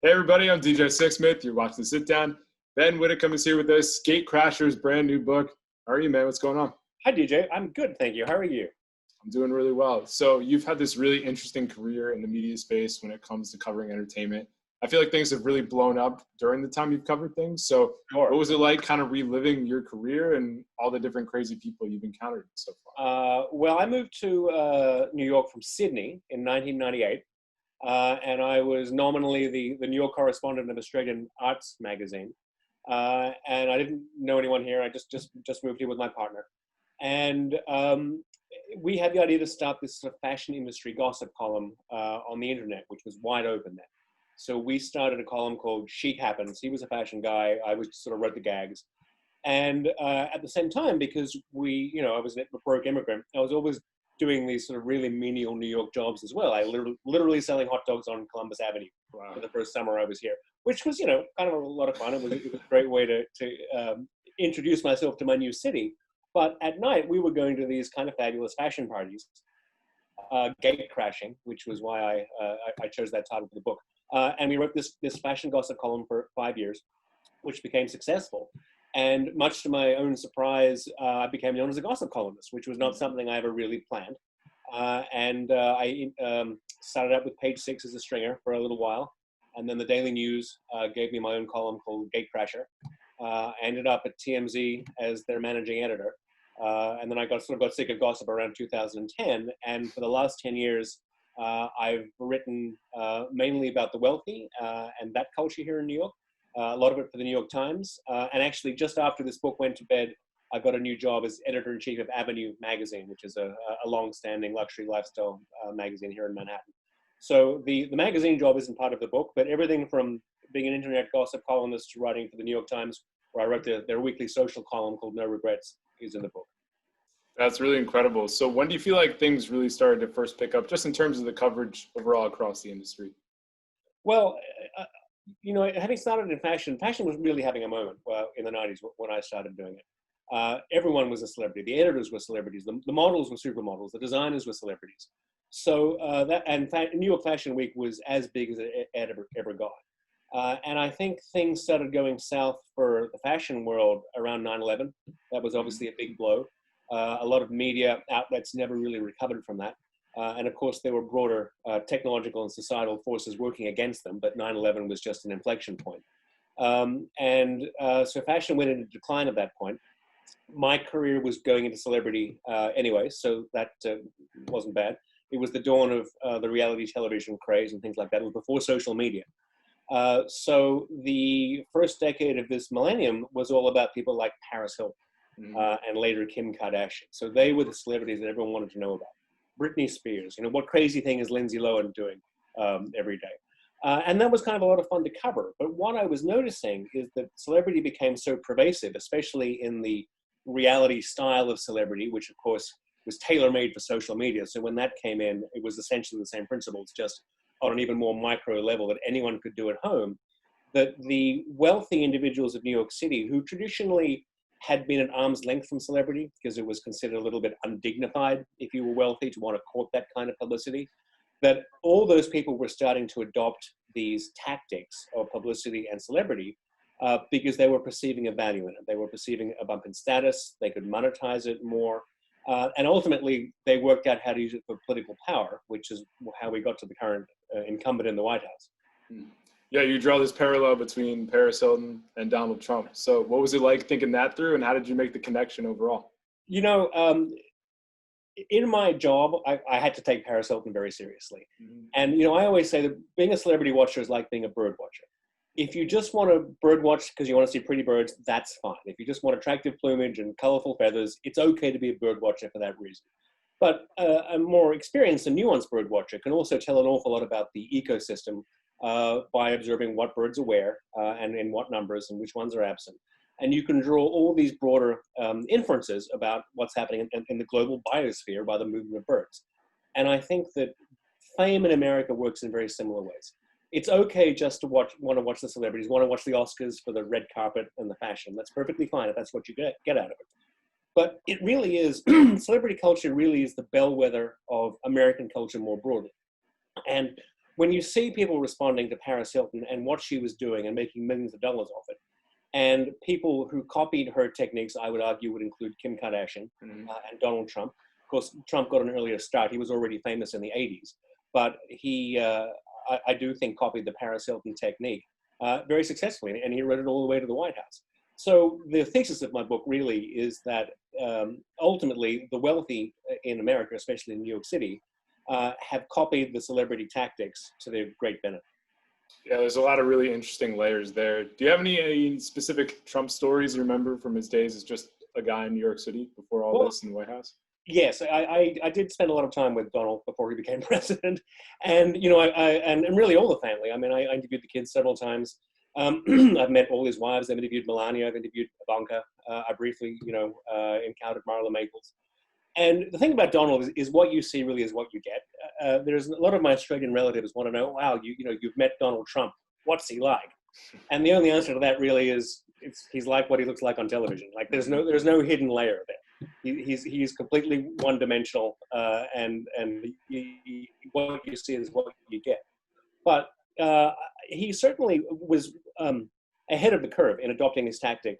Hey everybody, I'm DJ Sixsmith. You're watching The Sit Down. Ben Widdicombe is here with us. Gatecrasher's brand new book. How are you, man? What's going on? Hi, DJ. I'm good, thank you. How are you? I'm doing really well. So you've had this really interesting career in the media space when it comes to covering entertainment. I feel like things have really blown up during the time you've covered things. So Sure. what was it like kind of reliving your career and all the different crazy people you've encountered so far? Well, I moved to New York from Sydney in 1998, and I was nominally the New York correspondent of Australian Arts magazine. And I didn't know anyone here. I just moved here with my partner, and we had the idea to start this sort of fashion industry gossip column on the internet, which was wide open then. So we started a column called Chic Happens. He was a fashion guy. I was sort of wrote the gags. And at the same time, because I was a broke immigrant, I was always doing these sort of really menial New York jobs as well. I literally selling hot dogs on Columbus Avenue for the first summer I was here, which was, kind of a lot of fun. It was a great way to introduce myself to my new city. But at night, we were going to these kind of fabulous fashion parties, Gatecrashing, which was why I chose that title for the book. And we wrote this fashion gossip column for 5 years, which became successful. And much to my own surprise, I became known as a gossip columnist, which was not something I ever really planned. I started out with Page Six as a stringer for a little while. And then the Daily News gave me my own column called Gatecrasher. I ended up at TMZ as their managing editor. And then I got sick of gossip around 2010. And for the last 10 years, I've written mainly about the wealthy and that culture here in New York. A lot of it for the New York Times. And actually, just after this book went to bed, I got a new job as editor-in-chief of Avenue magazine, which is a long-standing luxury lifestyle magazine here in Manhattan. So the magazine job isn't part of the book, but everything from being an internet gossip columnist to writing for the New York Times, where I wrote their weekly social column called No Regrets, is in the book. That's really incredible. So when do you feel like things really started to first pick up, just in terms of the coverage overall across the industry? Well, having started in fashion was really having a moment in the 90s when I started doing it. Everyone was a celebrity. The editors were celebrities. The models were supermodels. The designers were celebrities. So New York Fashion Week was as big as it ever got. And I think things started going south for the fashion world around 9/11. That was obviously a big blow. A lot of media outlets never really recovered from that. And of course, there were broader technological and societal forces working against them, but 9/11 was just an inflection point. So fashion went into decline at that point. My career was going into celebrity anyway, so that wasn't bad. It was the dawn of the reality television craze and things like that. It was before social media. So the first decade of this millennium was all about people like Paris Hilton and later Kim Kardashian. So they were the celebrities that everyone wanted to know about. Britney Spears, what crazy thing is Lindsay Lohan doing every day? And that was kind of a lot of fun to cover. But what I was noticing is that celebrity became so pervasive, especially in the reality style of celebrity, which of course was tailor-made for social media. So when that came in, it was essentially the same principles, just on an even more micro level that anyone could do at home. That the wealthy individuals of New York City, who traditionally had been at arm's length from celebrity because it was considered a little bit undignified if you were wealthy to want to court that kind of publicity, that all those people were starting to adopt these tactics of publicity and celebrity because they were perceiving a value in it. They were perceiving a bump in status. They could monetize it more. And ultimately, they worked out how to use it for political power, which is how we got to the current incumbent in the White House. Yeah, you draw this parallel between Paris Hilton and Donald Trump. So what was it like thinking that through, and how did you make the connection overall? In my job, I had to take Paris Hilton very seriously. And, I always say that being a celebrity watcher is like being a bird watcher. If you just want to bird watch because you want to see pretty birds, that's fine. If you just want attractive plumage and colorful feathers, it's okay to be a bird watcher for that reason. But a more experienced and nuanced bird watcher can also tell an awful lot about the ecosystem by observing what birds are where and in what numbers and which ones are absent. And you can draw all these broader inferences about what's happening in the global biosphere by the movement of birds. And I think that fame in America works in very similar ways. It's okay just to want to watch the celebrities, want to watch the Oscars for the red carpet and the fashion. That's perfectly fine if that's what you get out of it. But it really is, celebrity culture really is the bellwether of American culture more broadly. And when you see people responding to Paris Hilton and what she was doing and making millions of dollars off it, and people who copied her techniques, I would argue, would include Kim Kardashian and Donald Trump. Of course, Trump got an earlier start. He was already famous in the 80s, but he, I do think, copied the Paris Hilton technique very successfully, and he rode it all the way to the White House. So the thesis of my book really is that ultimately the wealthy in America, especially in New York City, have copied the celebrity tactics to their great benefit. Yeah, there's a lot of really interesting layers there. Do you have any specific Trump stories you remember from his days as just a guy in New York City before all this in the White House? Yes, I did spend a lot of time with Donald before he became president, and you know, and really all the family. I mean, I interviewed the kids several times. I've met all his wives. I've interviewed Melania. I've interviewed Ivanka. I briefly, you know, encountered Marla Maples. And the thing about Donald is what you see really is what you get. There's a lot of my Australian relatives want to know, wow, you know, you've met Donald Trump. What's he like? And the only answer to that really is he's like what he looks like on television. Like there's no hidden layer there. He's completely one-dimensional, and what you see is what you get. But he certainly was ahead of the curve in adopting his tactics